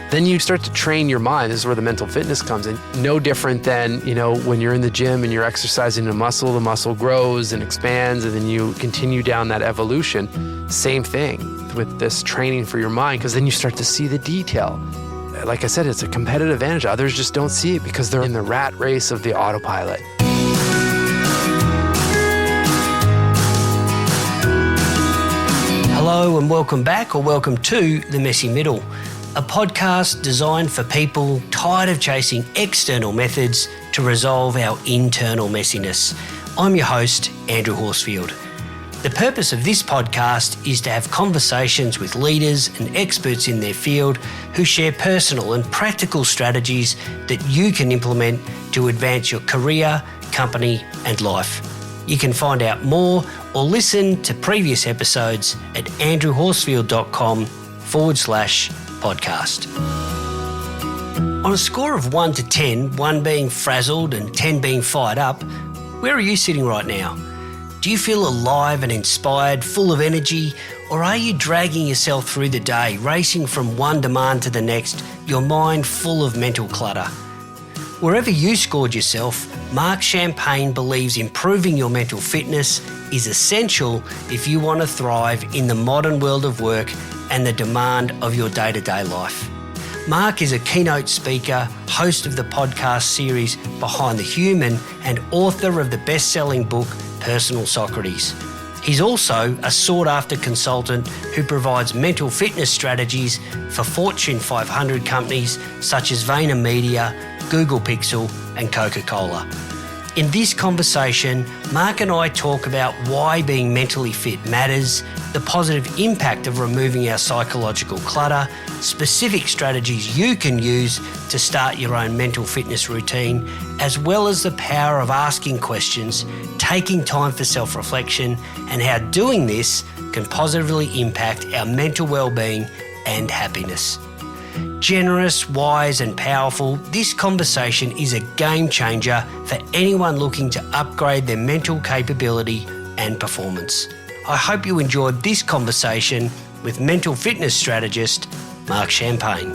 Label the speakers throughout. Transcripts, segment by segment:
Speaker 1: Then you start to train your mind. This is where the mental fitness comes in. No different than, when you're in the gym and you're exercising the muscle grows and expands, and then you continue down that evolution. Same thing with this training for your mind, because then you start to see the detail. Like I said, it's a competitive advantage. Others just don't see it because they're in the rat race of the autopilot.
Speaker 2: Hello and welcome back, or welcome to The Messy Middle, a podcast designed for people tired of chasing external methods to resolve our internal messiness. I'm your host, Andrew Horsfield. The purpose of this podcast is to have conversations with leaders and experts in their field who share personal and practical strategies that you can implement to advance your career, company, and life. You can find out more or listen to previous episodes at andrewhorsfield.com/podcast. On a score of 1 to 10, 1 being frazzled and 10 being fired up, where are you sitting right now? Do you feel alive and inspired, full of energy, or are you dragging yourself through the day, racing from one demand to the next, your mind full of mental clutter? Wherever you scored yourself, Marc Champagne believes improving your mental fitness is essential if you want to thrive in the modern world of work and the demand of your day-to-day life. Marc is a keynote speaker, host of the podcast series Behind the Human, and author of the best-selling book Personal Socrates. He's also a sought-after consultant who provides mental fitness strategies for Fortune 500 companies such as VaynerMedia, Google Pixel, and Coca-Cola. In this conversation, Marc and I talk about why being mentally fit matters, the positive impact of removing our psychological clutter, specific strategies you can use to start your own mental fitness routine, as well as the power of asking questions, taking time for self-reflection, and how doing this can positively impact our mental well-being and happiness. Generous, wise, and powerful, this conversation is a game changer for anyone looking to upgrade their mental capability and performance. I hope you enjoyed this conversation with mental fitness strategist Marc Champagne.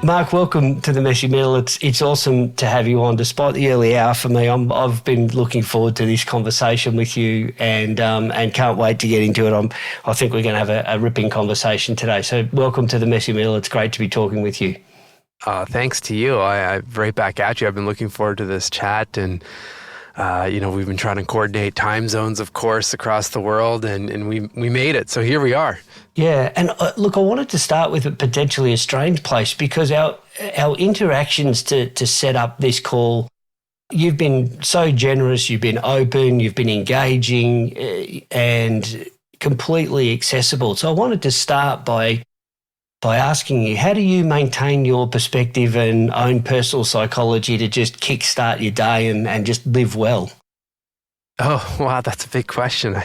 Speaker 2: Marc, welcome to The Messy Middle. It's awesome to have you on, despite the early hour for me. I've been looking forward to this conversation with you and can't wait to get into it. I think we're going to have a ripping conversation today. So welcome to The Messy Middle. It's great to be talking with you.
Speaker 1: Thanks to you. I right back at you. I've been looking forward to this chat, and we've been trying to coordinate time zones, of course, across the world, and we made it. So here we are.
Speaker 2: Yeah, and look, I wanted to start with potentially a strange place, because our interactions to set up this call, you've been so generous, you've been open, you've been engaging and completely accessible. So I wanted to start by asking you, how do you maintain your perspective and own personal psychology to just kickstart your day and just live well?
Speaker 1: Oh, wow, that's a big question.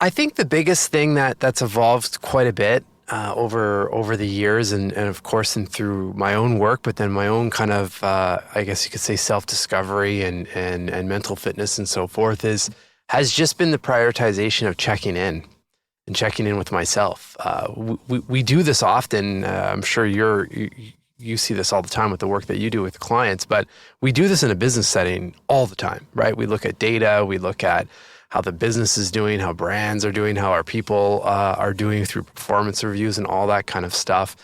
Speaker 1: I think the biggest thing that's evolved quite a bit over the years, and of course, and through my own work, but then my own kind of, I guess you could say, self-discovery and mental fitness and so forth, has just been the prioritization of checking in with myself. We do this often. I'm sure you see this all the time with the work that you do with clients, but we do this in a business setting all the time, right? We look at data, we look at how the business is doing, how brands are doing, how our people are doing through performance reviews and all that kind of stuff.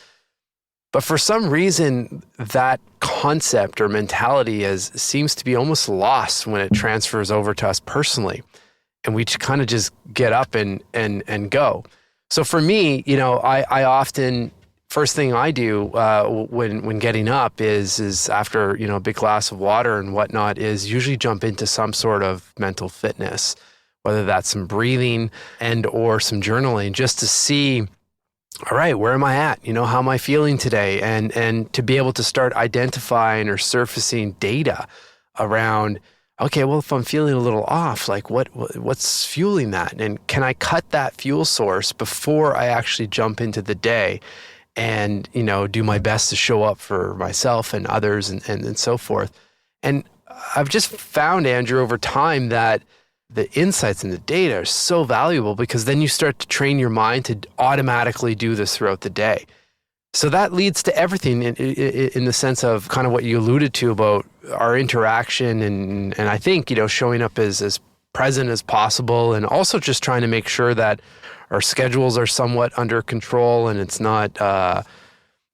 Speaker 1: But for some reason, that concept or mentality seems to be almost lost when it transfers over to us personally. And we kind of just get up and go. So for me, I often, first thing I do when getting up is after, a big glass of water and whatnot, is usually jump into some sort of mental fitness, whether that's some breathing and or some journaling, just to see, all right, where am I at? How am I feeling today? And to be able to start identifying or surfacing data around, okay, well, if I'm feeling a little off, like what's fueling that? And can I cut that fuel source before I actually jump into the day and, do my best to show up for myself and others and so forth. And I've just found, Andrew, over time that the insights and the data are so valuable, because then you start to train your mind to automatically do this throughout the day. So that leads to everything in the sense of kind of what you alluded to about our interaction, and I think, showing up as present as possible, and also just trying to make sure that our schedules are somewhat under control and it's not,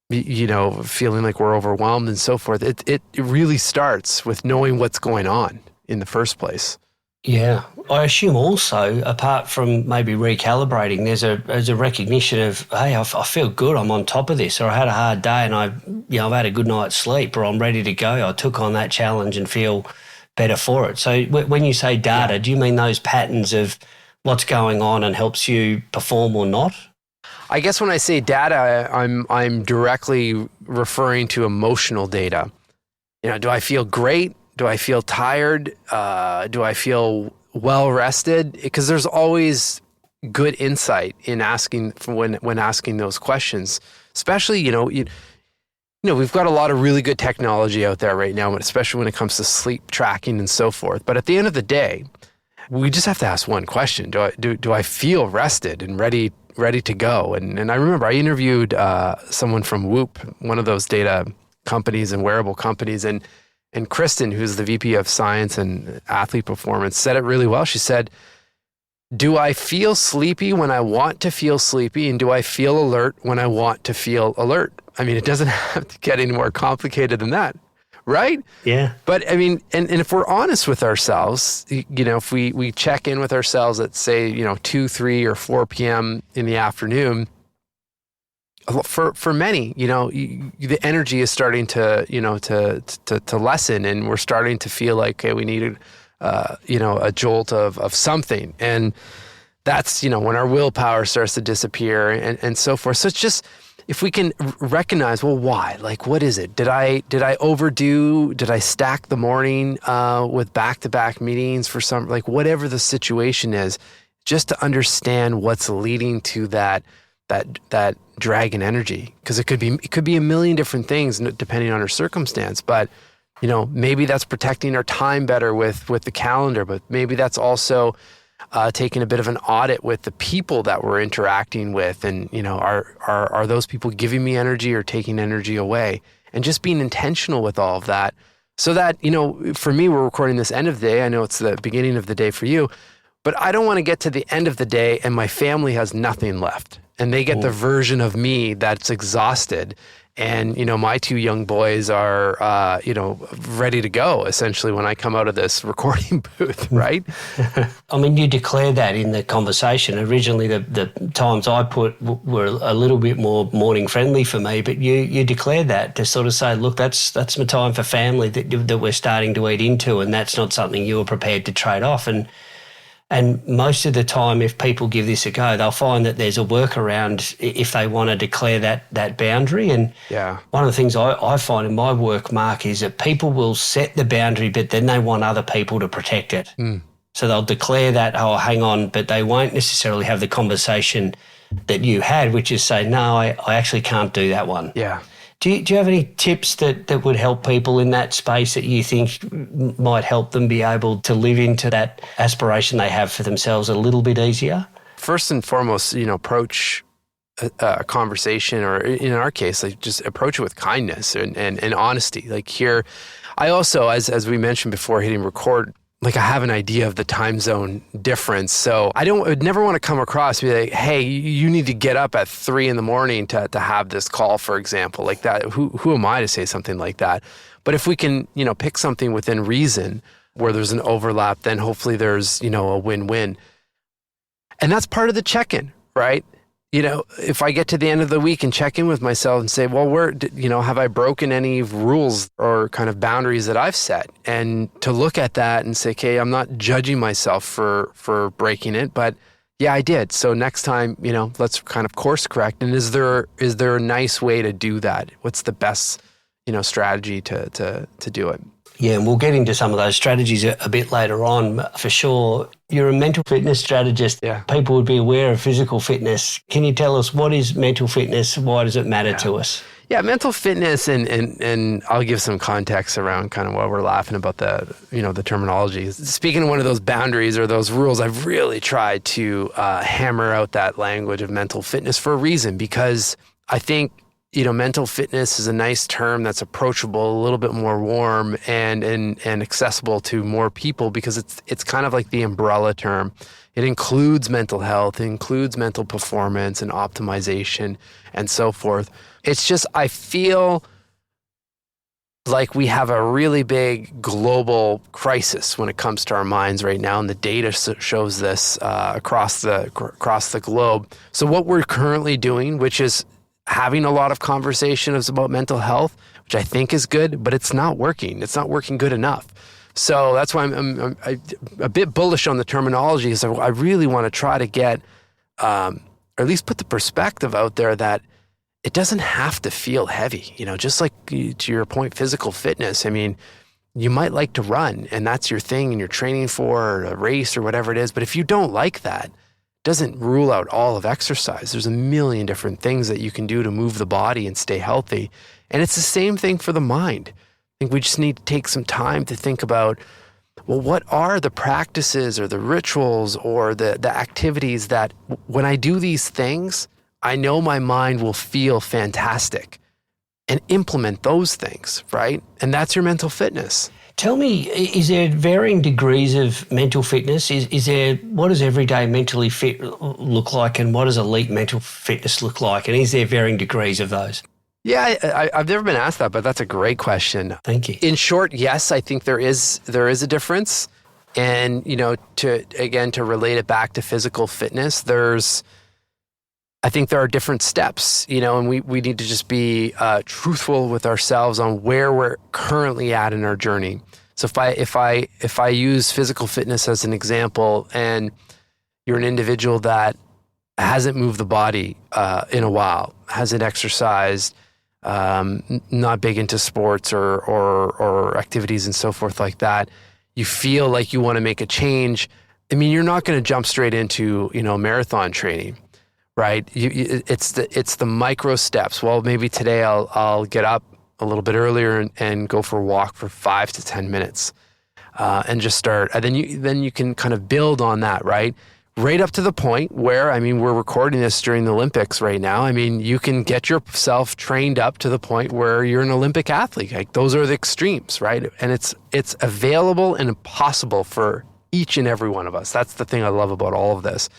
Speaker 1: feeling like we're overwhelmed and so forth. It really starts with knowing what's going on in the first place.
Speaker 2: Yeah. I assume also, apart from maybe recalibrating, there's a recognition of, hey, I feel good, I'm on top of this, or I had a hard day and I've had a good night's sleep, or I'm ready to go. I took on that challenge and feel better for it. So when you say data, do you mean those patterns of what's going on and helps you perform or not?
Speaker 1: I guess when I say data, I'm directly referring to emotional data. Do I feel great? Do I feel tired? Do I feel well rested? Because there's always good insight in asking when asking those questions. Especially, we've got a lot of really good technology out there right now, especially when it comes to sleep tracking and so forth. But at the end of the day, we just have to ask one question: Do I feel rested and ready to go? And I remember I interviewed someone from Whoop, one of those data companies and wearable companies, and Kristen, who's the VP of Science and Athlete Performance, said it really well. She said, do I feel sleepy when I want to feel sleepy? And do I feel alert when I want to feel alert? I mean, it doesn't have to get any more complicated than that, right?
Speaker 2: Yeah.
Speaker 1: But I mean, and if we're honest with ourselves, if we check in with ourselves at, say, 2, 3, or 4 p.m. in the afternoon, for many, the energy is starting to lessen, and we're starting to feel like, okay, we need a jolt of something, and that's when our willpower starts to disappear and so forth. So it's just, if we can recognize, well, why? Like, what is it? Did I overdo? Did I stack the morning with back-to-back meetings for some, like, whatever the situation is, just to understand what's leading to that dragon energy, because it could be a million different things depending on our circumstance. But maybe that's protecting our time better with the calendar, but maybe that's also taking a bit of an audit with the people that we're interacting with, and are those people giving me energy or taking energy away, and just being intentional with all of that, so that for me, we're recording this end of the day. I know it's the beginning of the day for you, but I don't want to get to the end of the day and my family has nothing left, and they get the version of me that's exhausted. And, my 2 young boys are, ready to go, essentially, when I come out of this recording booth, right?
Speaker 2: I mean, you declared that in the conversation. Originally, the times I put were a little bit more morning friendly for me, but you declared that to sort of say, look, that's my time for family that we're starting to eat into, and that's not something you were prepared to trade off. And most of the time, if people give this a go, they'll find that there's a workaround if they want to declare that boundary. And one of the things I find in my work, Mark, is that people will set the boundary, but then they want other people to protect it. So they'll declare that, oh, hang on, but they won't necessarily have the conversation that you had, which is say, no, I actually can't do that one.
Speaker 1: Yeah.
Speaker 2: Do you have any tips that would help people in that space that you think might help them be able to live into that aspiration they have for themselves a little bit easier?
Speaker 1: First and foremost, approach a conversation, or in our case, like, just approach it with kindness and honesty. Like, here, I also, as we mentioned before hitting record, like, I have an idea of the time zone difference. So I would never want to come across and be like, hey, you need to get up at 3 a.m. to have this call, for example, like that. Who am I to say something like that? But if we can, pick something within reason where there's an overlap, then hopefully there's, a win-win. And that's part of the check-in, right? If I get to the end of the week and check in with myself and say, well, have I broken any rules or kind of boundaries that I've set? And to look at that and say, okay, I'm not judging myself for breaking it, but yeah, I did. So next time, let's kind of course correct. And is there a nice way to do that? What's the best, strategy to do it?
Speaker 2: Yeah, and we'll get into some of those strategies a bit later on, for sure. You're a mental fitness strategist.
Speaker 1: Yeah.
Speaker 2: People would be aware of physical fitness. Can you tell us, what is mental fitness? Why does it matter to us?
Speaker 1: Yeah, mental fitness, and I'll give some context around kind of why we're laughing about the terminology. Speaking of one of those boundaries or those rules, I've really tried to hammer out that language of mental fitness for a reason, because I think, mental fitness is a nice term that's approachable, a little bit more warm and accessible to more people, because it's kind of like the umbrella term. It includes mental health, it includes mental performance and optimization and so forth. It's just, I feel like we have a really big global crisis when it comes to our minds right now, and the data shows this across the globe. So what we're currently doing, which is having a lot of conversations about mental health, which I think is good, but it's not working. It's not working good enough. So that's why I'm a bit bullish on the terminology. So I really want to try to get, or at least put the perspective out there that it doesn't have to feel heavy. Just like to your point, physical fitness. I mean, you might like to run and that's your thing and you're training for a race or whatever it is. But if you don't like that, doesn't rule out all of exercise. There's a million different things that you can do to move the body and stay healthy. And it's the same thing for the mind. I think we just need to take some time to think about, well, what are the practices or the rituals or the activities that when I do these things, I know my mind will feel fantastic, and implement those things, right? And that's your mental fitness.
Speaker 2: Tell me, is there varying degrees of mental fitness? What does everyday mentally fit look like, and what does elite mental fitness look like? And is there varying degrees of those?
Speaker 1: Yeah, I've never been asked that, but that's a great question.
Speaker 2: Thank you.
Speaker 1: In short, yes, I think there is a difference. And, to relate it back to physical fitness, I think there are different steps, and we need to just be truthful with ourselves on where we're currently at in our journey. So if I use physical fitness as an example, and you're an individual that hasn't moved the body in a while, hasn't exercised, not big into sports or activities and so forth like that, you feel like you want to make a change. I mean, you're not going to jump straight into marathon training. Right. It's the micro steps. Well, maybe today I'll get up a little bit earlier and go for a walk for 5 to 10 minutes, and just start. And then you can kind of build on that, right? Right up to the point where, we're recording this during the Olympics right now. You can get yourself trained up to the point where you're an Olympic athlete. Like, those are the extremes, right? And it's available and possible for each and every one of us. That's the thing I love about all of this.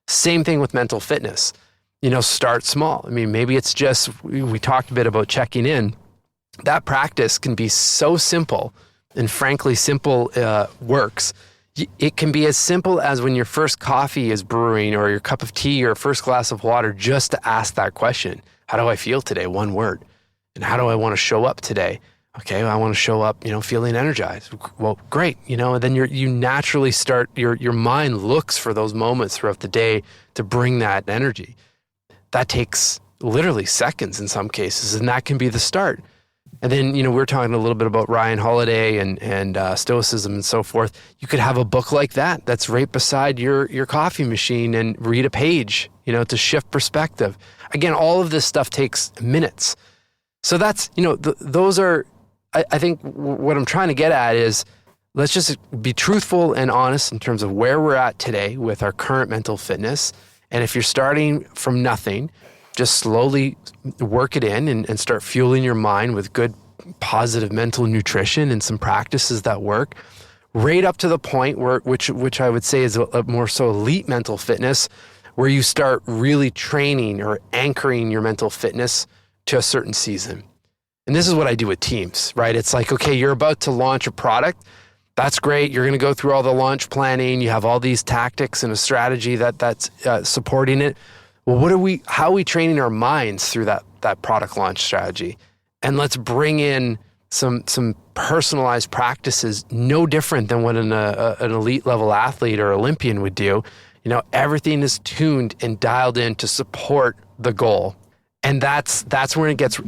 Speaker 1: Same thing with mental fitness. Start small. Maybe it's just, we talked a bit about checking in. That practice can be so simple, and frankly, simple works. It can be as simple as when your first coffee is brewing, or your cup of tea, or first glass of water, just to ask that question. How do I feel today? One word. And how do I want to show up today? Okay, I want to show up, feeling energized. Well, great. And then you naturally start, your mind looks for those moments throughout the day to bring that energy. That takes literally seconds in some cases, and that can be the start. And then, we're talking a little bit about Ryan Holiday and Stoicism and so forth. You could have a book like that that's right beside your coffee machine, and read a page, to shift perspective. Again, all of this stuff takes minutes. So that's, those are, I think what I'm trying to get at is, let's just be truthful and honest in terms of where we're at today with our current mental fitness. And if you're starting from nothing, just slowly work it in and start fueling your mind with good, positive mental nutrition and some practices that work, right up to the point where, which I would say is a more so elite mental fitness, where you start really training or anchoring your mental fitness to a certain season. And this is what I do with teams, right? It's like, okay, you're about to launch a product. That's great. You're going to go through all the launch planning. You have all these tactics and a strategy that's supporting it. Well, how are we training our minds through that product launch strategy? And let's bring in some personalized practices, no different than what an elite level athlete or Olympian would do. Everything is tuned and dialed in to support the goal. And that's when it gets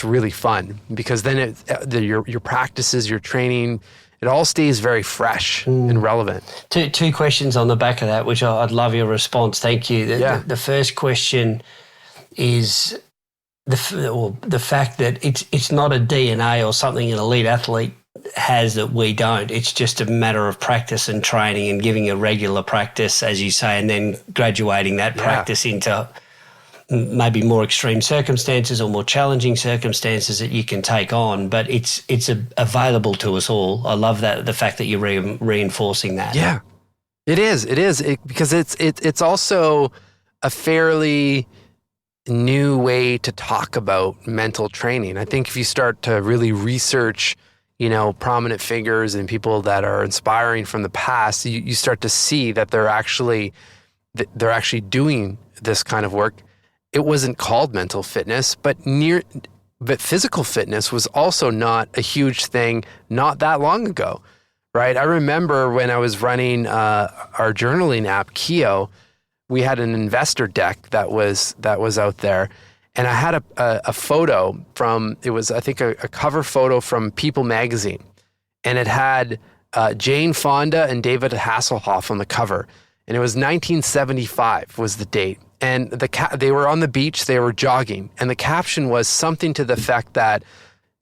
Speaker 1: really fun, because then your practices, your training, it all stays very fresh and relevant.
Speaker 2: Two questions on the back of that, which I'd love your response. Thank you.
Speaker 1: Yeah.
Speaker 2: The first question is, the fact that it's not a DNA or something an elite athlete has that we don't. It's just a matter of practice and training and giving a regular practice, as you say, and then graduating that practice into maybe more extreme circumstances or more challenging circumstances that you can take on. But it's available to us all. I love that, the fact that you're reinforcing that.
Speaker 1: Yeah, it is. Because it's also a fairly new way to talk about mental training. I think if you start to really research, prominent figures and people that are inspiring from the past, you start to see that they're actually doing this kind of work. It wasn't called mental fitness, but physical fitness was also not a huge thing not that long ago, right? I remember when I was running our journaling app, Keo, we had an investor deck that was out there, and I had a photo from, it was, I think, a cover photo from People magazine, and it had Jane Fonda and David Hasselhoff on the cover, and it was 1975 was the date. And they were on the beach, they were jogging, and the caption was something to the effect that,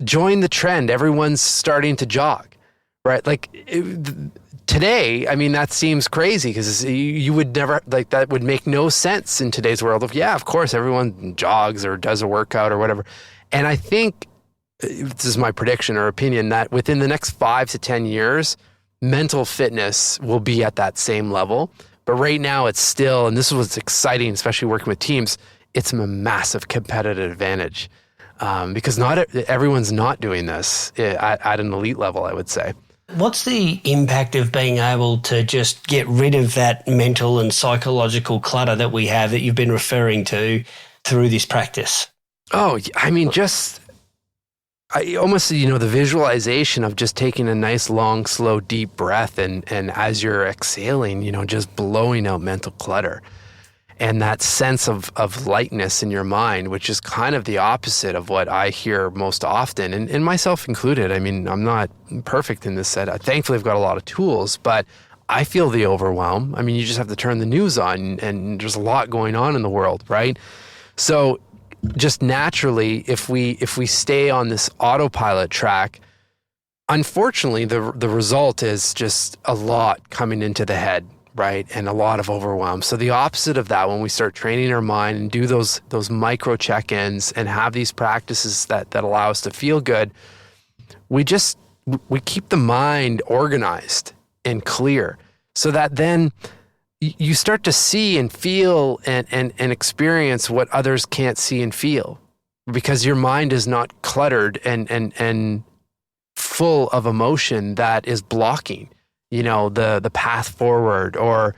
Speaker 1: join the trend, everyone's starting to jog, right? Today, I mean, that seems crazy because you would never, that would make no sense in today's world of course, everyone jogs or does a workout or whatever. And I think, this is my prediction or opinion, that within the next 5 to 10 years, mental fitness will be at that same level. But right now it's still, and this is what's exciting, especially working with teams, it's a massive competitive advantage because everyone's not doing this at an elite level, I would say.
Speaker 2: What's the impact of being able to just get rid of that mental and psychological clutter that we have that you've been referring to through this practice?
Speaker 1: Oh, I mean, almost, the visualization of just taking a nice, long, slow, deep breath and as you're exhaling, just blowing out mental clutter. And that sense of lightness in your mind, which is kind of the opposite of what I hear most often, and myself included. I mean, I'm not perfect in this set. Thankfully, I've got a lot of tools, but I feel the overwhelm. I mean, you just have to turn the news on, and there's a lot going on in the world, right? So just naturally, if we stay on this autopilot track, unfortunately, the result is just a lot coming into the head, right? And a lot of overwhelm. So the opposite of that, when we start training our mind and do those micro check-ins and have these practices that allow us to feel good, we keep the mind organized and clear so that then you start to see and feel and experience what others can't see and feel, because your mind is not cluttered and full of emotion that is blocking, the path forward, or,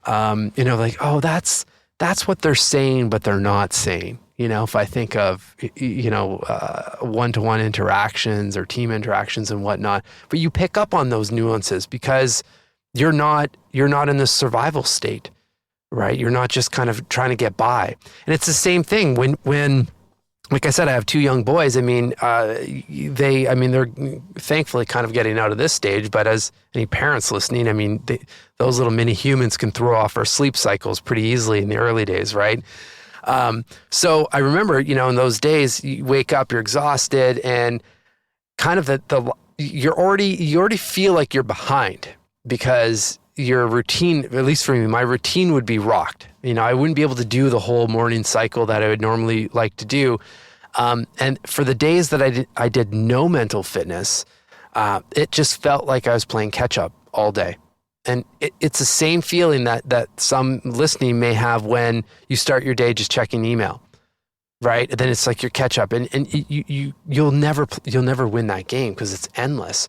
Speaker 1: that's what they're saying, but they're not saying. If I think of, one-to-one interactions or team interactions and whatnot, but you pick up on those nuances because you're not in the survival state, right? You're not just kind of trying to get by. And it's the same thing when like I said, I have 2 young boys. I mean, they're thankfully kind of getting out of this stage, but as any parents listening, I mean, those little mini humans can throw off our sleep cycles pretty easily in the early days, right? So I remember, in those days, you wake up, you're exhausted, and kind of you already feel like you're behind, because your routine, at least for me, my routine would be rocked. I wouldn't be able to do the whole morning cycle that I would normally like to do. And for the days that I did no mental fitness, it just felt like I was playing catch up all day. And it's the same feeling that some listening may have when you start your day just checking email, right? And then it's like your catch up, and you'll never win that game because it's endless.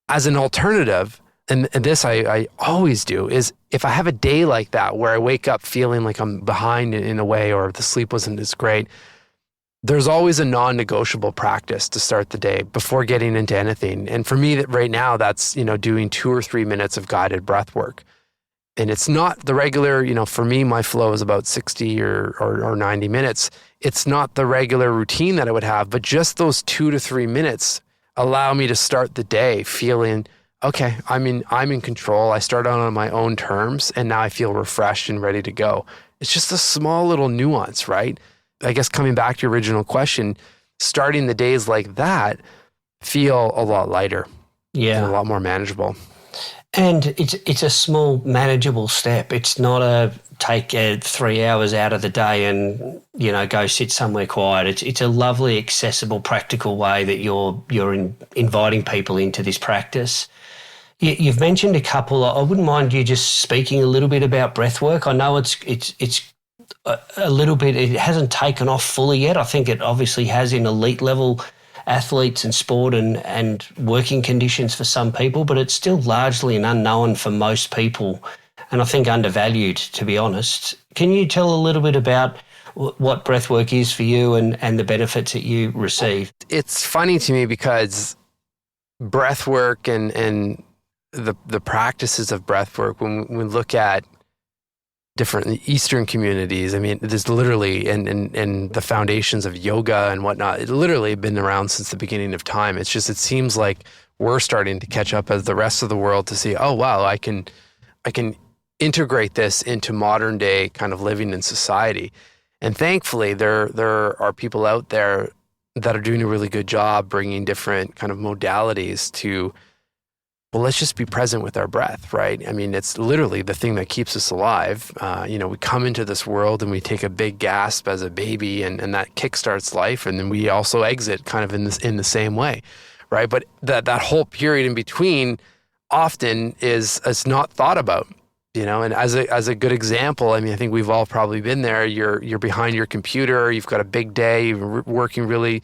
Speaker 1: As an alternative, and this I always do, is if I have a day like that where I wake up feeling like I'm behind in a way, or the sleep wasn't as great, there's always a non-negotiable practice to start the day before getting into anything. And for me, right now, that's, doing 2 or 3 minutes of guided breath work. And it's not the regular, for me, my flow is about 60 or 90 minutes. It's not the regular routine that I would have, but just those 2 to 3 minutes allow me to start the day feeling, okay, I'm in control. I start out on my own terms, and now I feel refreshed and ready to go. It's just a small little nuance, right? I guess coming back to your original question, starting the days like that feel a lot lighter.
Speaker 2: Yeah.
Speaker 1: And a lot more manageable.
Speaker 2: And it's a small, manageable step. It's not a take 3 hours out of the day and, go sit somewhere quiet. It's a lovely, accessible, practical way that you're inviting people into this practice. You've mentioned a couple. I wouldn't mind you just speaking a little bit about breath work. I know it's a little bit, it hasn't taken off fully yet. I think it obviously has in elite level athletes and sport and working conditions for some people, but it's still largely an unknown for most people, and I think undervalued, to be honest. Can you tell a little bit about what breathwork is for you and the benefits that you receive?
Speaker 1: It's funny to me because breathwork and the practices of breathwork, when we look at different Eastern communities, I mean, there's literally, and the foundations of yoga and whatnot, it's literally been around since the beginning of time. It's just, it seems like we're starting to catch up as the rest of the world to see, oh, wow, I can integrate this into modern day kind of living in society. And thankfully, there are people out there that are doing a really good job bringing different kind of modalities to, well, let's just be present with our breath, right? I mean, it's literally the thing that keeps us alive. We come into this world and we take a big gasp as a baby, and that kickstarts life, and then we also exit kind of in the same way, right? But that whole period in between often is not thought about, And as a good example, I mean, I think we've all probably been there. You're behind your computer, you've got a big day, you're working really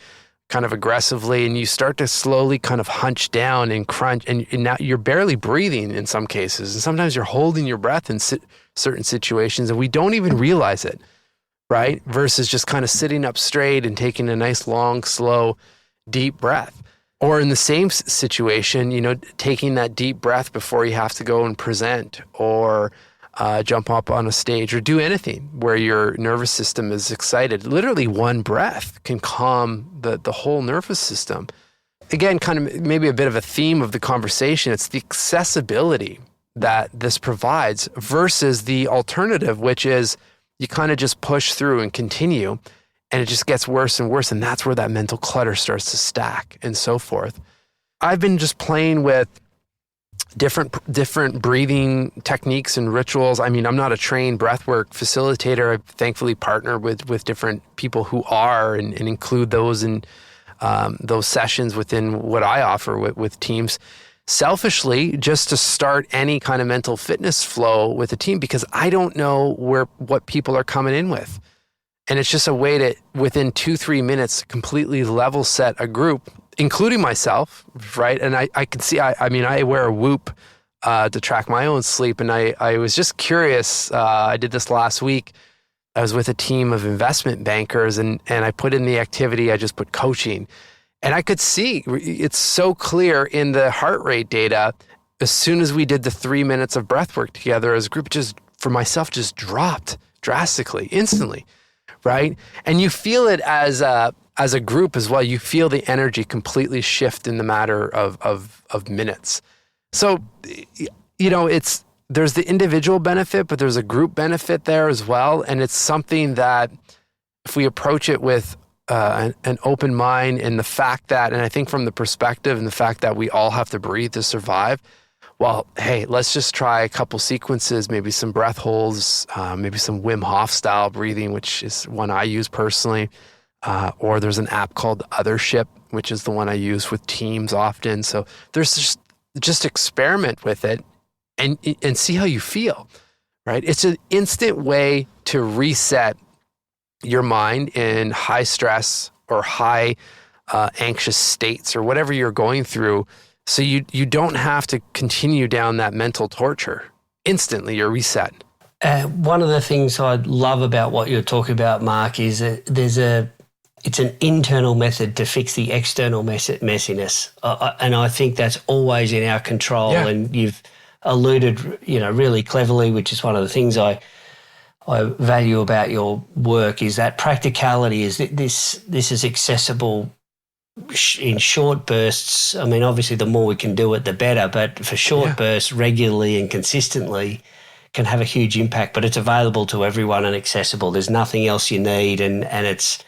Speaker 1: kind of aggressively, and you start to slowly kind of hunch down and crunch, and now you're barely breathing in some cases, and sometimes you're holding your breath in certain situations, and we don't even realize it, right? Versus just kind of sitting up straight and taking a nice, long, slow, deep breath. Or in the same situation, taking that deep breath before you have to go and present or jump up on a stage or do anything where your nervous system is excited. Literally one breath can calm the whole nervous system. Again, kind of maybe a bit of a theme of the conversation. It's the accessibility that this provides versus the alternative, which is you kind of just push through and continue, and it just gets worse and worse. And that's where that mental clutter starts to stack and so forth. I've been just playing with different breathing techniques and rituals. I mean, I'm not a trained breathwork facilitator. I thankfully partner with different people who are and include those in those sessions within what I offer with teams. Selfishly, just to start any kind of mental fitness flow with a team, because I don't know what people are coming in with. And it's just a way to, within 2-3 minutes, completely level set a group, including myself, right? And I can see, I wear a Whoop to track my own sleep. And I was just curious. I did this last week. I was with a team of investment bankers, and I put in the activity, I just put coaching. And I could see, it's so clear in the heart rate data, as soon as we did the 3 minutes of breath work together as a group, just for myself, just dropped drastically, instantly, right? And you feel it as a group as well. You feel the energy completely shift in the matter of minutes. So, there's the individual benefit, but there's a group benefit there as well. And it's something that if we approach it with an open mind, and the fact that, and I think from the perspective and the fact that we all have to breathe to survive, well, hey, let's just try a couple sequences, maybe some breath holds, maybe some Wim Hof style breathing, which is one I use personally. Or there's an app called Othership, which is the one I use with teams often. So there's just experiment with it and see how you feel, right? It's an instant way to reset your mind in high stress or high anxious states or whatever you're going through. So you don't have to continue down that mental torture. Instantly, you're reset.
Speaker 2: One of the things I love about what you're talking about, Mark, is that it's an internal method to fix the external messiness. And I think that's always in our control. Yeah. And you've alluded, really cleverly, which is one of the things I value about your work, is that practicality, is that this is accessible in short bursts. I mean, obviously the more we can do it, the better, but for short bursts regularly and consistently can have a huge impact, but it's available to everyone and accessible. There's nothing else you need, and it's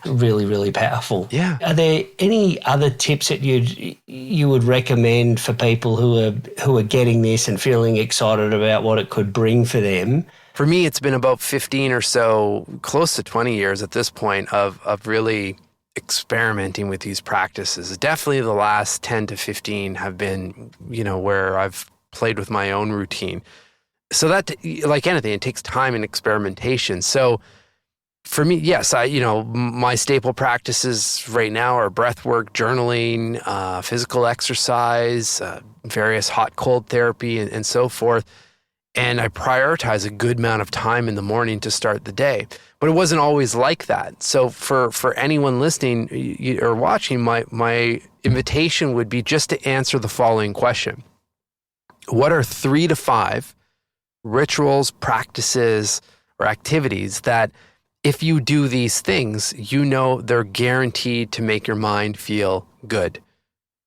Speaker 2: really, really powerful.
Speaker 1: Yeah.
Speaker 2: Are there any other tips that you would recommend for people who are getting this and feeling excited about what it could bring for them?
Speaker 1: For me, it's been about 15 or so, close to 20 years at this point of really experimenting with these practices. Definitely the last 10 to 15 have been, where I've played with my own routine. So that, like anything, it takes time and experimentation. So for me, yes, my staple practices right now are breath work, journaling, physical exercise, various hot cold therapy, and so forth. And I prioritize a good amount of time in the morning to start the day. But it wasn't always like that. So for anyone listening or watching, my invitation would be just to answer the following question. What are 3 to 5 rituals, practices, or activities that if you do these things, they're guaranteed to make your mind feel good?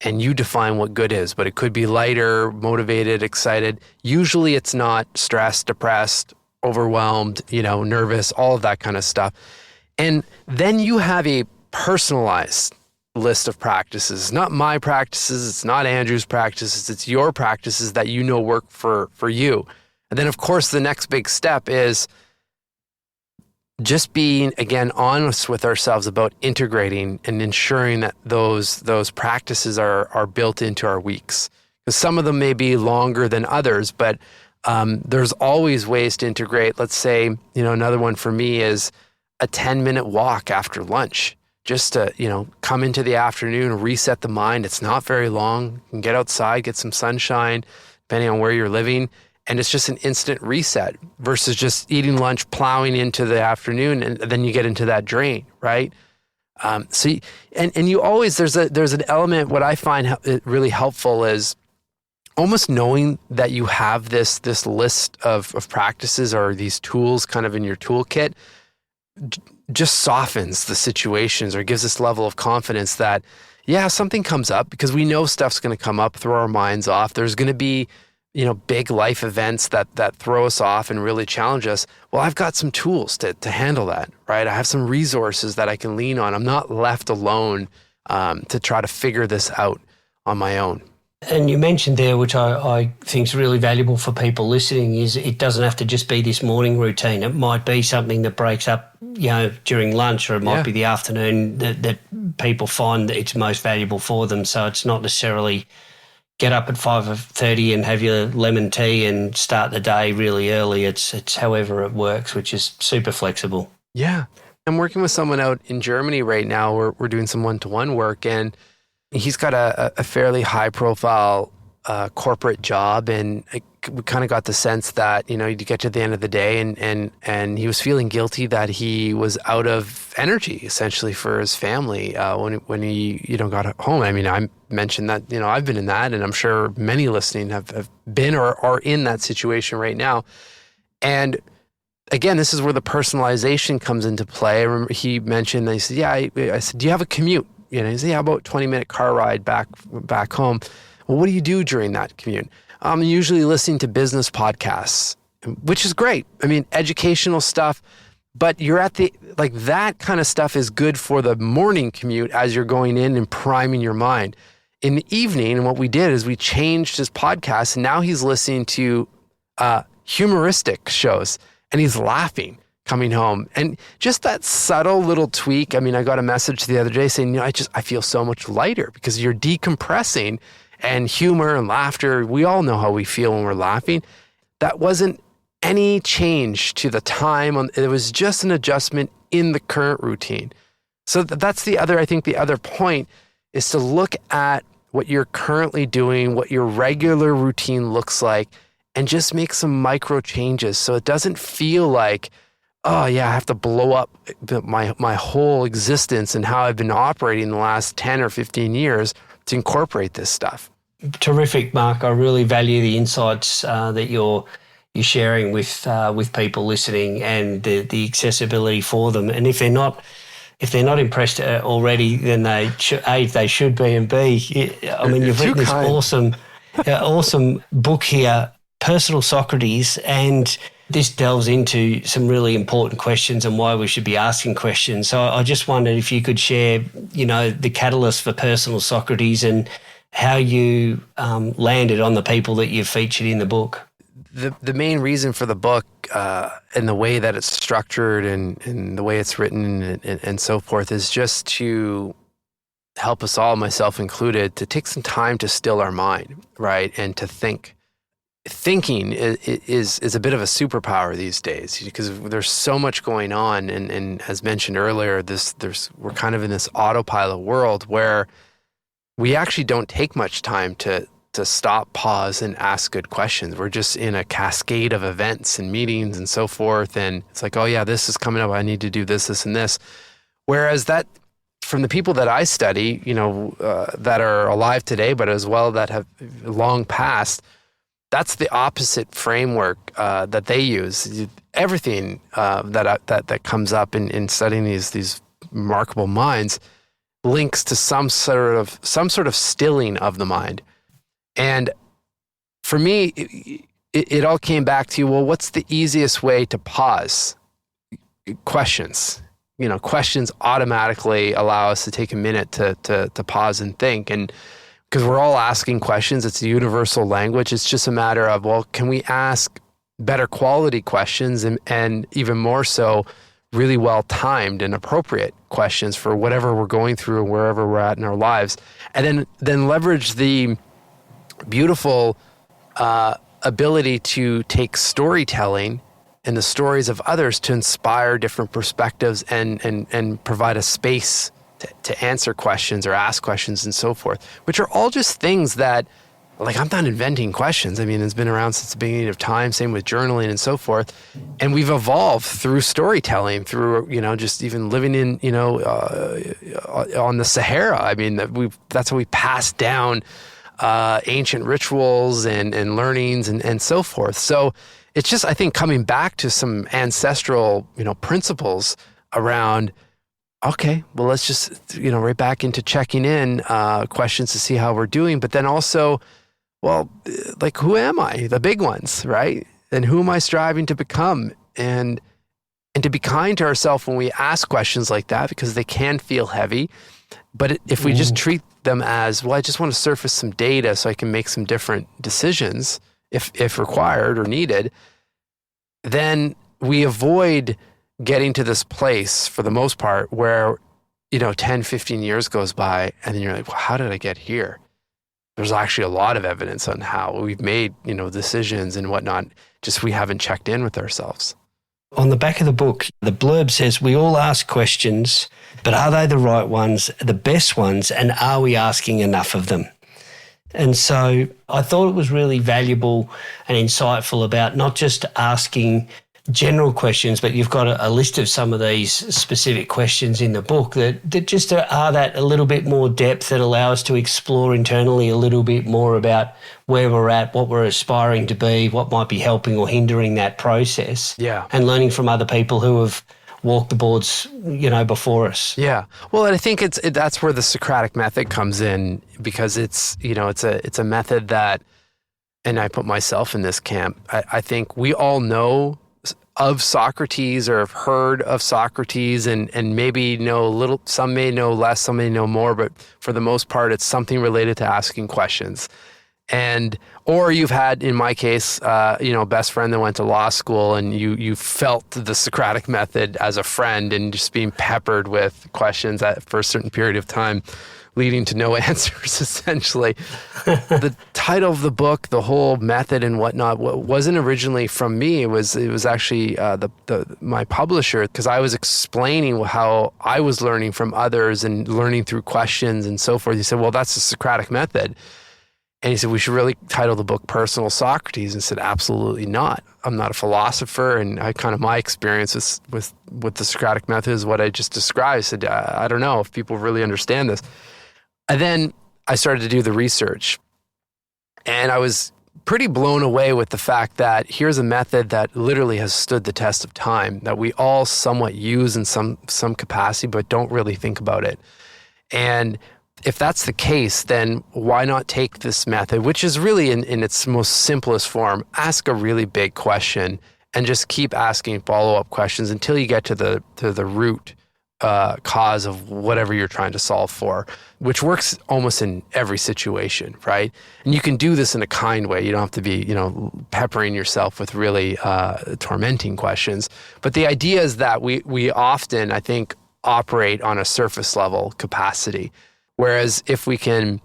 Speaker 1: And you define what good is, but it could be lighter, motivated, excited. Usually it's not stressed, depressed, overwhelmed, nervous, all of that kind of stuff. And then you have a personalized list of practices. It's not my practices. It's not Andrew's practices. It's your practices that work for you. And then, of course, the next big step is just being, again, honest with ourselves about integrating and ensuring that those practices are built into our weeks. Because some of them may be longer than others, but there's always ways to integrate. Let's say, another one for me is a 10-minute walk after lunch, just to, come into the afternoon, reset the mind. It's not very long. You can get outside, get some sunshine, depending on where you're living. And it's just an instant reset versus just eating lunch, plowing into the afternoon, and then you get into that drain, right? You always, there's an element, what I find really helpful is almost knowing that you have this list of practices or these tools kind of in your toolkit just softens the situations or gives this level of confidence that, something comes up, because we know stuff's going to come up, throw our minds off. There's going to be big life events that throw us off and really challenge us. Well, I've got some tools to handle that, right? I have some resources that I can lean on. I'm not left alone to try to figure this out on my own.
Speaker 2: And you mentioned there, which I think is really valuable for people listening, is it doesn't have to just be this morning routine. It might be something that breaks up, during lunch, or it might be the afternoon that people find that it's most valuable for them. So it's not necessarily get up at 5:30 and have your lemon tea and start the day really early. It's however it works, which is super flexible.
Speaker 1: Yeah. I'm working with someone out in Germany right now. We're doing some one-to-one work, and he's got a fairly high-profile corporate job, and we kind of got the sense that, you get to the end of the day and he was feeling guilty that he was out of energy essentially for his family when he got home. I mean, I mentioned that, I've been in that, and I'm sure many listening have been or are in that situation right now. And again, this is where the personalization comes into play. I remember he mentioned that he said, I said, do you have a commute? He said, about a 20-minute car ride back home. Well, what do you do during that commute? I'm usually listening to business podcasts, which is great. I mean, educational stuff, but you're at that kind of stuff is good for the morning commute as you're going in and priming your mind. In the evening, and what we did is we changed his podcast, and now he's listening to humoristic shows, and he's laughing coming home. And just that subtle little tweak. I mean, I got a message the other day saying, I feel so much lighter because you're decompressing. And humor and laughter, we all know how we feel when we're laughing. That wasn't any change to the time. It was just an adjustment in the current routine. So that's the other point is to look at what you're currently doing, what your regular routine looks like, and just make some micro changes so it doesn't feel like, I have to blow up my whole existence and how I've been operating the last 10 or 15 years to incorporate this stuff.
Speaker 2: Terrific, Mark. I really value the insights that you're sharing with people listening, and the accessibility for them. And if they're not impressed already, then they should be, and B, I mean, you've written this awesome book here, personal Socrates, and this delves into some really important questions and why we should be asking questions. So I just wondered if you could share, the catalyst for personal Socrates and how you landed on the people that you've featured in the book.
Speaker 1: The main reason for the book and the way that it's structured and the way it's written and so forth is just to help us all, myself included, to take some time to still our mind, right? And to think. Thinking is a bit of a superpower these days because there's so much going on. And as mentioned earlier, we're kind of in this autopilot world where we actually don't take much time to stop, pause, and ask good questions. We're just in a cascade of events and meetings and so forth. And it's like, oh yeah, this is coming up. I need to do this, and this. Whereas that, from the people that I study, that are alive today, but as well that have long passed, that's the opposite framework that they use. Everything that comes up in studying these remarkable minds links to some sort of stilling of the mind. And for me, it all came back to, well, what's the easiest way to pause? Questions. Questions automatically allow us to take a minute to pause and think. And because we're all asking questions, it's a universal language. It's just a matter of, well, can we ask better quality questions and even more so, really well-timed and appropriate questions for whatever we're going through and wherever we're at in our lives, and then leverage the beautiful ability to take storytelling and the stories of others to inspire different perspectives and provide a space to answer questions or ask questions and so forth, which are all just things that, like, I'm not inventing questions. I mean, it's been around since the beginning of time, same with journaling and so forth. And we've evolved through storytelling, through, just even living in, on the Sahara. I mean, that's how we passed down ancient rituals and learnings and so forth. So it's just, I think, coming back to some ancestral, principles around, okay, well, let's just, right back into checking in questions to see how we're doing. But then also, well, like, who am I? The big ones, right? And who am I striving to become? And to be kind to ourselves when we ask questions like that, because they can feel heavy. But if we just treat them as, well, I just want to surface some data so I can make some different decisions if required or needed, then we avoid getting to this place, for the most part, where, 10, 15 years goes by, and then you're like, well, how did I get here? There's actually a lot of evidence on how we've made, decisions and whatnot, just we haven't checked in with ourselves.
Speaker 2: On the back of the book, the blurb says, we all ask questions, but are they the right ones, the best ones, and are we asking enough of them? And so I thought it was really valuable and insightful about not just asking general questions, but you've got a list of some of these specific questions in the book that just are that a little bit more depth that allow us to explore internally a little bit more about where we're at, what we're aspiring to be, what might be helping or hindering that process.
Speaker 1: Yeah.
Speaker 2: And learning from other people who have walked the boards, before us.
Speaker 1: Yeah. Well, and I think that's where the Socratic method comes in, because it's a method that, and I put myself in this camp, I think we all know of Socrates or have heard of Socrates and maybe know a little, some may know less, some may know more, but for the most part, it's something related to asking questions. Or you've had, in my case, a best friend that went to law school and you felt the Socratic method as a friend and just being peppered with questions for a certain period of time, leading to no answers, essentially. The title of the book, the whole method and whatnot, wasn't originally from me. It was actually my publisher, because I was explaining how I was learning from others and learning through questions and so forth. He said, well, that's the Socratic method. And he said, we should really title the book Personal Socrates. And I said, absolutely not. I'm not a philosopher. And my experience with the Socratic method is what I just described. I said, I don't know if people really understand this. And then I started to do the research. And I was pretty blown away with the fact that here's a method that literally has stood the test of time, that we all somewhat use in some capacity, but don't really think about it. if that's the case, then why not take this method, which is really in its most simplest form, ask a really big question and just keep asking follow-up questions until you get to the root cause of whatever you're trying to solve for, which works almost in every situation, right? And you can do this in a kind way. You don't have to be, peppering yourself with really tormenting questions. But the idea is that we often, I think, operate on a surface level capacity. Whereas if we can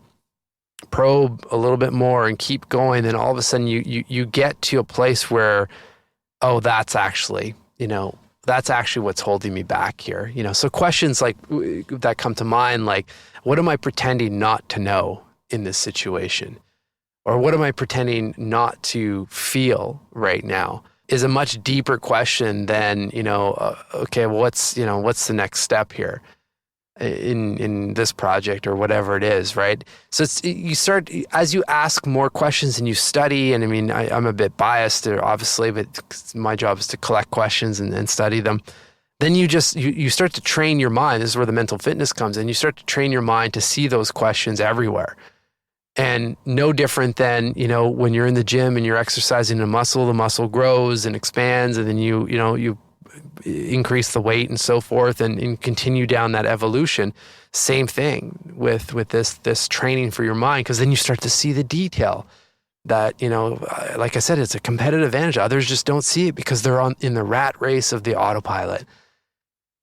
Speaker 1: probe a little bit more and keep going, then all of a sudden you get to a place where, oh, that's actually what's holding me back here. So questions like that come to mind, like, what am I pretending not to know in this situation? Or what am I pretending not to feel right now? Is a much deeper question than, okay, well, what's the next step here in this project or whatever it is, right? So you start, as you ask more questions and you study, and I mean, I'm a bit biased there, obviously, but my job is to collect questions and study them. Then you start to train your mind. This is where the mental fitness comes in. You start to train your mind to see those questions everywhere. And no different than, when you're in the gym and you're exercising a muscle, the muscle grows and expands, and then you increase the weight and so forth and continue down that evolution. Same thing with this training for your mind, because then you start to see the detail that, like I said, it's a competitive advantage. Others just don't see it because they're in the rat race of the autopilot.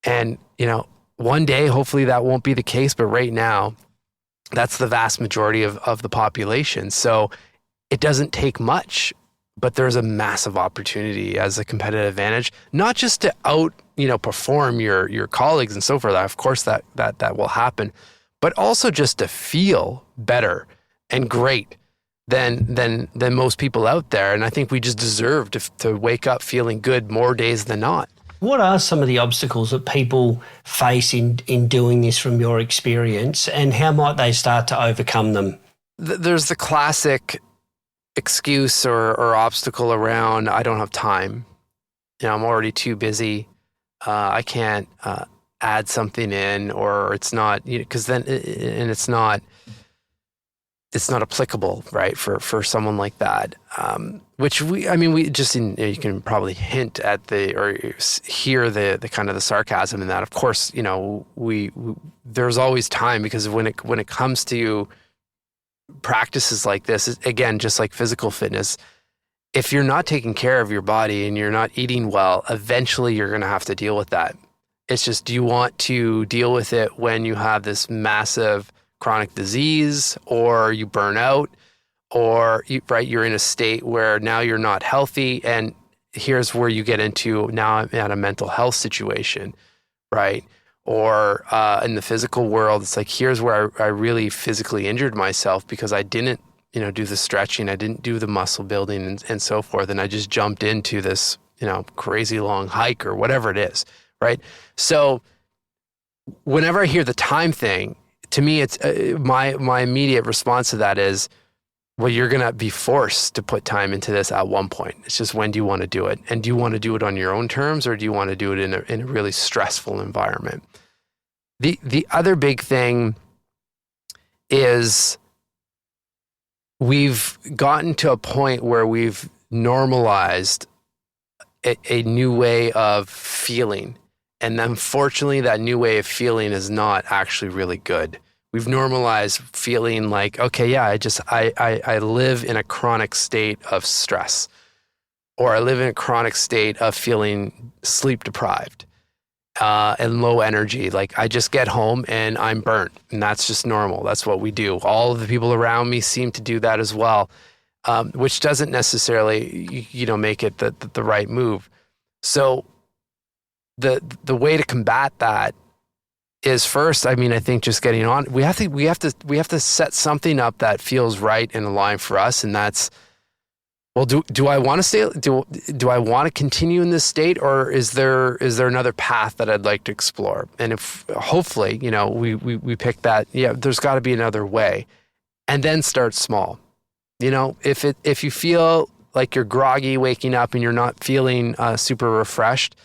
Speaker 1: And, one day, hopefully that won't be the case, but right now, that's the vast majority of the population. So it doesn't take much, but there's a massive opportunity as a competitive advantage, not just to perform your colleagues and so forth. Of course, that will happen, but also just to feel better and great than most people out there. And I think we just deserve to wake up feeling good more days than not.
Speaker 2: What are some of the obstacles that people face in doing this from your experience, and how might they start to overcome them?
Speaker 1: There's the classic excuse or obstacle around, I don't have time. I'm already too busy. I can't add something in, or it's not, because then, and it's not applicable, right, for someone like that. Which we just, you can probably hint at or hear the kind of the sarcasm in that. Of course, there's always time, because when it comes to practices like this, again, just like physical fitness, if you're not taking care of your body and you're not eating well, eventually you're going to have to deal with that. It's just, do you want to deal with it when you have this massive chronic disease, or you burn out, or you're in a state where now you're not healthy? And here's where you get into, now I'm at a mental health situation, right? Or in the physical world, it's like, here's where I really physically injured myself because I didn't, do the stretching, I didn't do the muscle building and so forth. And I just jumped into this, crazy long hike or whatever it is, right? So whenever I hear the time thing, to me, it's my immediate response to that is, well, you're going to be forced to put time into this at one point. It's just, when do you want to do it? And do you want to do it on your own terms, or do you want to do it in a really stressful environment? The other big thing is, we've gotten to a point where we've normalized a new way of feeling. And unfortunately, that new way of feeling is not actually really good. We've normalized feeling like, okay, yeah, I live in a chronic state of stress, or I live in a chronic state of feeling sleep deprived and low energy. Like, I just get home and I'm burnt, and that's just normal. That's what we do. All of the people around me seem to do that as well, which doesn't necessarily, make it the right move. So the way to combat that is, first, I think just getting on. We have to set something up that feels right and aligned for us, and that's, well, do I want to stay? Do I want to continue in this state, or is there another path that I'd like to explore? And if, hopefully, we pick that. Yeah, there's got to be another way, and then start small. If you feel like you're groggy waking up and you're not feeling super refreshed,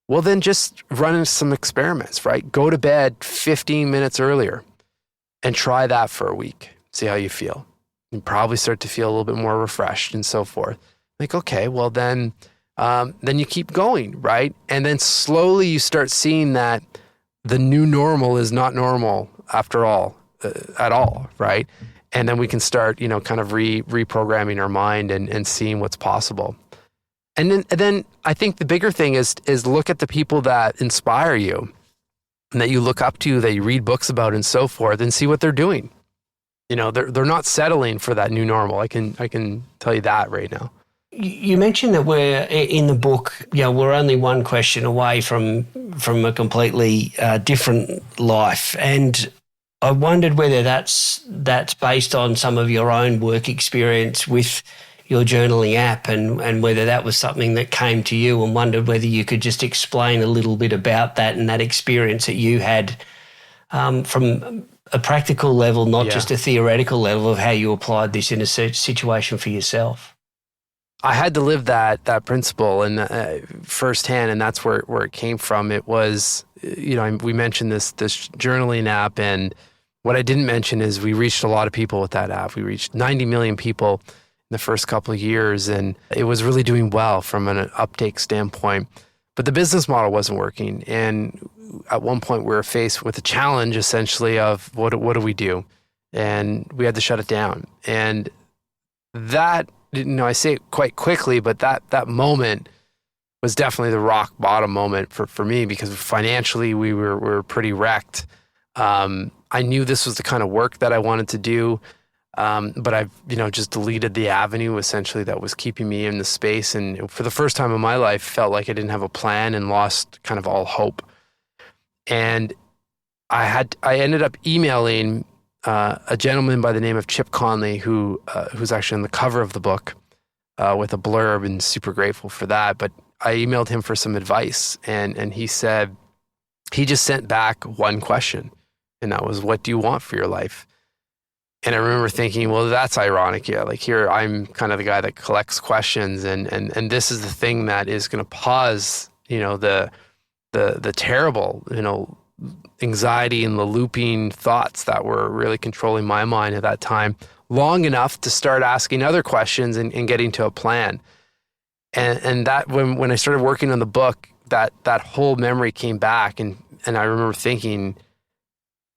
Speaker 1: well, then just run some experiments, right? Go to bed 15 minutes earlier. and try that for a week. See how you feel. You probably start to feel a little bit more refreshed and so forth. Like, okay, well then you keep going, right? And then slowly you start seeing that the new normal is not normal after all, at all, right? And then we can start, kind of reprogramming our mind and seeing what's possible. And then I think the bigger thing is look at the people that inspire you and that you look up to, that you read books about and so forth, and see what they're doing. They're not settling for that new normal. I can tell you that right now.
Speaker 2: You mentioned that we're in the book, we're only one question away from a completely different life. And I wondered whether that's based on some of your own work experience with your journaling app, and whether that was something that came to you, and wondered whether you could just explain a little bit about that and that experience that you had from a practical level, not just a theoretical level, of how you applied this in a situation for yourself.
Speaker 1: I had to live that principle and firsthand, and that's where it came from. It was, we mentioned this journaling app, and what I didn't mention is we reached a lot of people with that app. We reached 90 million people in the first couple of years, and it was really doing well from an uptake standpoint. But the business model wasn't working, and at one point we were faced with a challenge, essentially, of what do we do? And we had to shut it down. And that, I say it quite quickly, but that moment was definitely the rock bottom moment for me, because financially we were pretty wrecked. I knew this was the kind of work that I wanted to do, but I've just deleted the avenue essentially that was keeping me in the space, and for the first time in my life felt like I didn't have a plan and lost kind of all hope. And I ended up emailing a gentleman by the name of Chip Conley, who's actually on the cover of the book with a blurb, and super grateful for that. But I emailed him for some advice, and he said he just sent back one question, and that was, what do you want for your life? And I remember thinking, well, that's ironic. Yeah, like here I'm kind of the guy that collects questions, and this is the thing that is going to pause, the terrible, anxiety and the looping thoughts that were really controlling my mind at that time, long enough to start asking other questions and getting to a plan. And that when I started working on the book, that whole memory came back, and I remember thinking,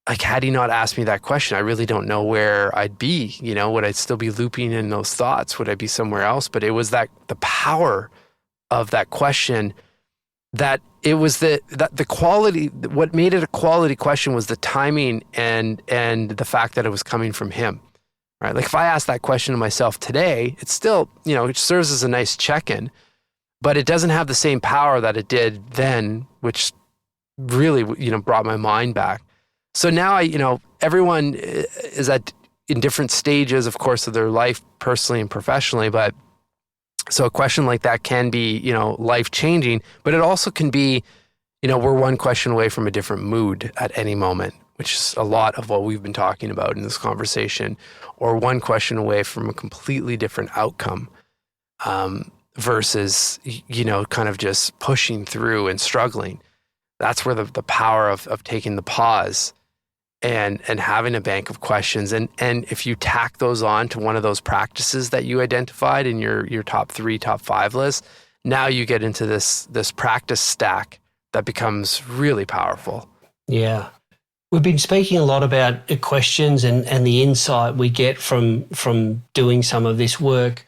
Speaker 1: like, had he not asked me that question, I really don't know where I'd be. Would I still be looping in those thoughts? Would I be somewhere else? But it was the power of that question, that it was the quality. What made it a quality question was the timing and the fact that it was coming from him. Right? Like, if I ask that question to myself today, it's still, it serves as a nice check-in, but it doesn't have the same power that it did then, which really, brought my mind back. So now everyone is in different stages, of course, of their life, personally and professionally. But so a question like that can be, life-changing, but it also can be, we're one question away from a different mood at any moment, which is a lot of what we've been talking about in this conversation, or one question away from a completely different outcome, versus, kind of just pushing through and struggling. That's where the power of taking the pause and having a bank of questions. And if you tack those on to one of those practices that you identified in your top 3, top 5 list, now you get into this practice stack that becomes really powerful.
Speaker 2: Yeah. We've been speaking a lot about the questions and the insight we get from doing some of this work.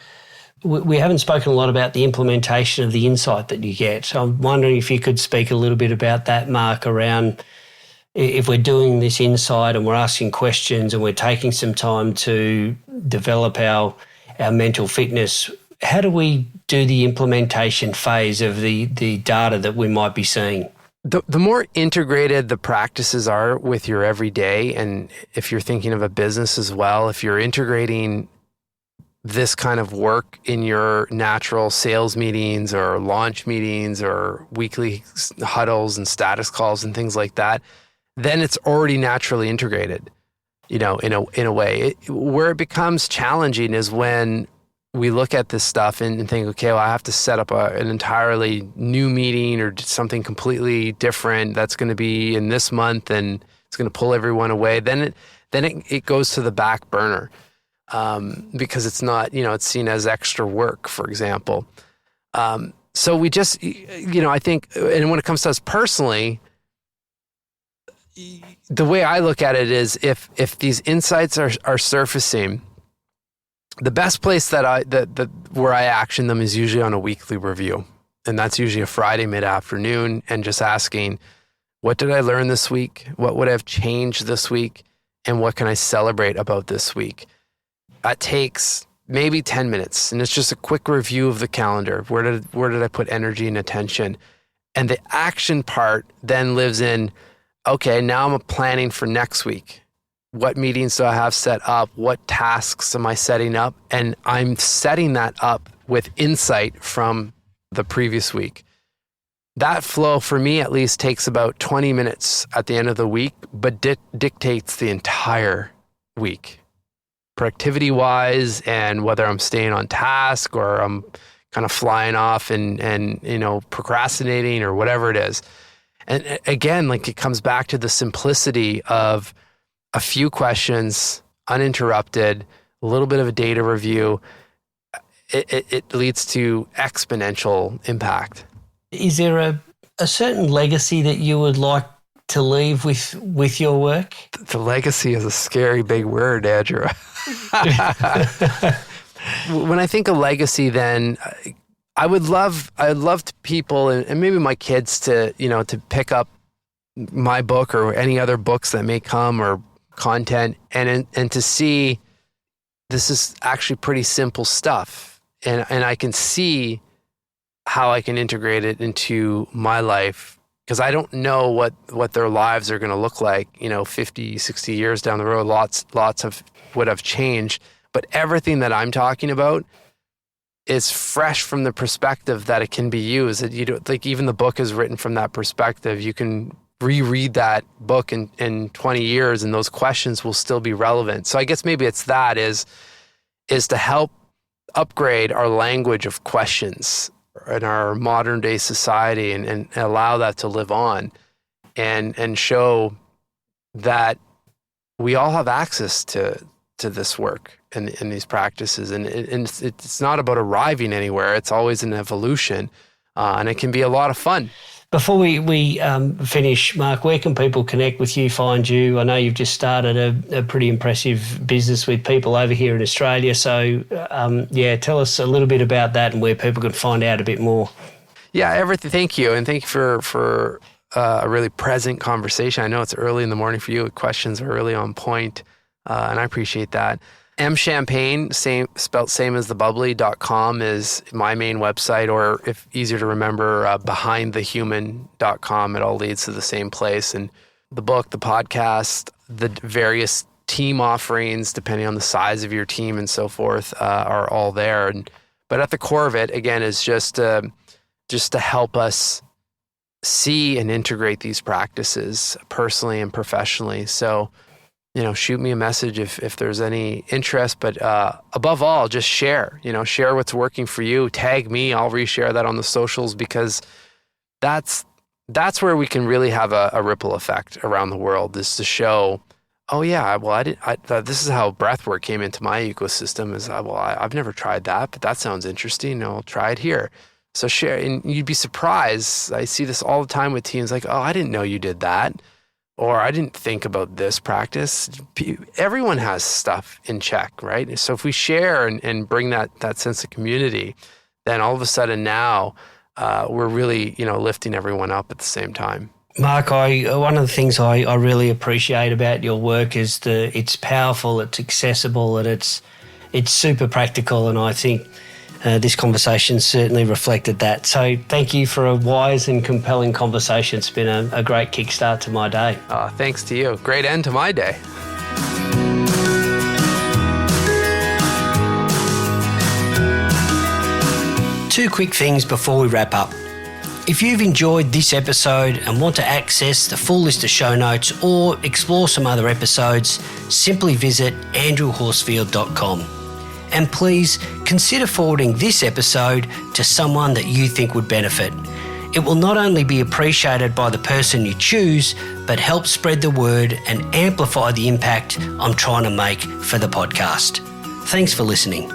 Speaker 2: We haven't spoken a lot about the implementation of the insight that you get. So I'm wondering if you could speak a little bit about that, Mark, around if we're doing this insight and we're asking questions and we're taking some time to develop our mental fitness, how do we do the implementation phase of the data that we might be seeing?
Speaker 1: The more integrated the practices are with your everyday, and if you're thinking of a business as well, if you're integrating this kind of work in your natural sales meetings or launch meetings or weekly huddles and status calls and things like that, then it's already naturally integrated, in a way. Where it becomes challenging is when we look at this stuff and think, okay, well, I have to set up an entirely new meeting or something completely different that's going to be in this month and it's going to pull everyone away. Then then it goes to the back burner because it's not, it's seen as extra work, for example. So we just, I think, and when it comes to us personally, the way I look at it is if these insights are surfacing, the best place that where I action them is usually on a weekly review. And that's usually a Friday mid-afternoon, and just asking, what did I learn this week? What would have changed this week? And what can I celebrate about this week? That takes maybe 10 minutes. And it's just a quick review of the calendar. Where did I put energy and attention? And the action part then lives in, okay, now I'm planning for next week. What meetings do I have set up? What tasks am I setting up? And I'm setting that up with insight from the previous week. That flow, for me at least, takes about 20 minutes at the end of the week, but dictates the entire week, productivity-wise, and whether I'm staying on task or I'm kind of flying off and procrastinating or whatever it is. And again, like, it comes back to the simplicity of a few questions, uninterrupted, a little bit of a data review. It leads to exponential impact.
Speaker 2: Is there a certain legacy that you would like to leave with your work?
Speaker 1: The legacy is a scary big word, Andrew. When I think of legacy, then I'd love people and maybe my kids to pick up my book or any other books that may come or content and to see this is actually pretty simple stuff, and I can see how I can integrate it into my life, because I don't know what their lives are going to look like, 50, 60 years down the road. Lots would have changed, but everything that I'm talking about is fresh from the perspective that it can be used. Even the book is written from that perspective. You can reread that book in 20 years and those questions will still be relevant. So I guess maybe it's that is to help upgrade our language of questions in our modern day society and allow that to live on and show that we all have access to this work and these practices. And it's not about arriving anywhere. It's always an evolution, and it can be a lot of fun.
Speaker 2: Before we finish, Marc, where can people connect with you, find you? I know you've just started a pretty impressive business with people over here in Australia. So, tell us a little bit about that and where people can find out a bit more.
Speaker 1: Yeah, everything. Thank you. And thank you for a really present conversation. I know it's early in the morning for you. Questions are really on point, and I appreciate that. M Champagne, spelt same as the bubbly.com is my main website, or if easier to remember, behindthehuman.com. It all leads to the same place. And the book, the podcast, the various team offerings, depending on the size of your team and so forth, are all there. But at the core of it, again, is just to help us see and integrate these practices personally and professionally. So, shoot me a message if there's any interest, but above all, just share what's working for you. Tag me, I'll reshare that on the socials, because that's where we can really have a ripple effect around the world, is to show, oh yeah, well, this is how breathwork came into my ecosystem, is, I've never tried that, but that sounds interesting. I'll try it here. So share, and you'd be surprised. I see this all the time with teams, like, oh, I didn't know you did that. Or I didn't think about this practice. Everyone has stuff in check, right? So if we share and bring that sense of community, then all of a sudden now we're really, lifting everyone up at the same time.
Speaker 2: Marc, one of the things I really appreciate about your work is it's powerful, it's accessible, and it's super practical, and I think this conversation certainly reflected that. So thank you for a wise and compelling conversation. It's been a great kickstart to my day.
Speaker 1: Thanks to you. Great end to my day.
Speaker 2: Two quick things before we wrap up. If you've enjoyed this episode and want to access the full list of show notes or explore some other episodes, simply visit andrewhorsfield.com. And please consider forwarding this episode to someone that you think would benefit. It will not only be appreciated by the person you choose, but help spread the word and amplify the impact I'm trying to make for the podcast. Thanks for listening.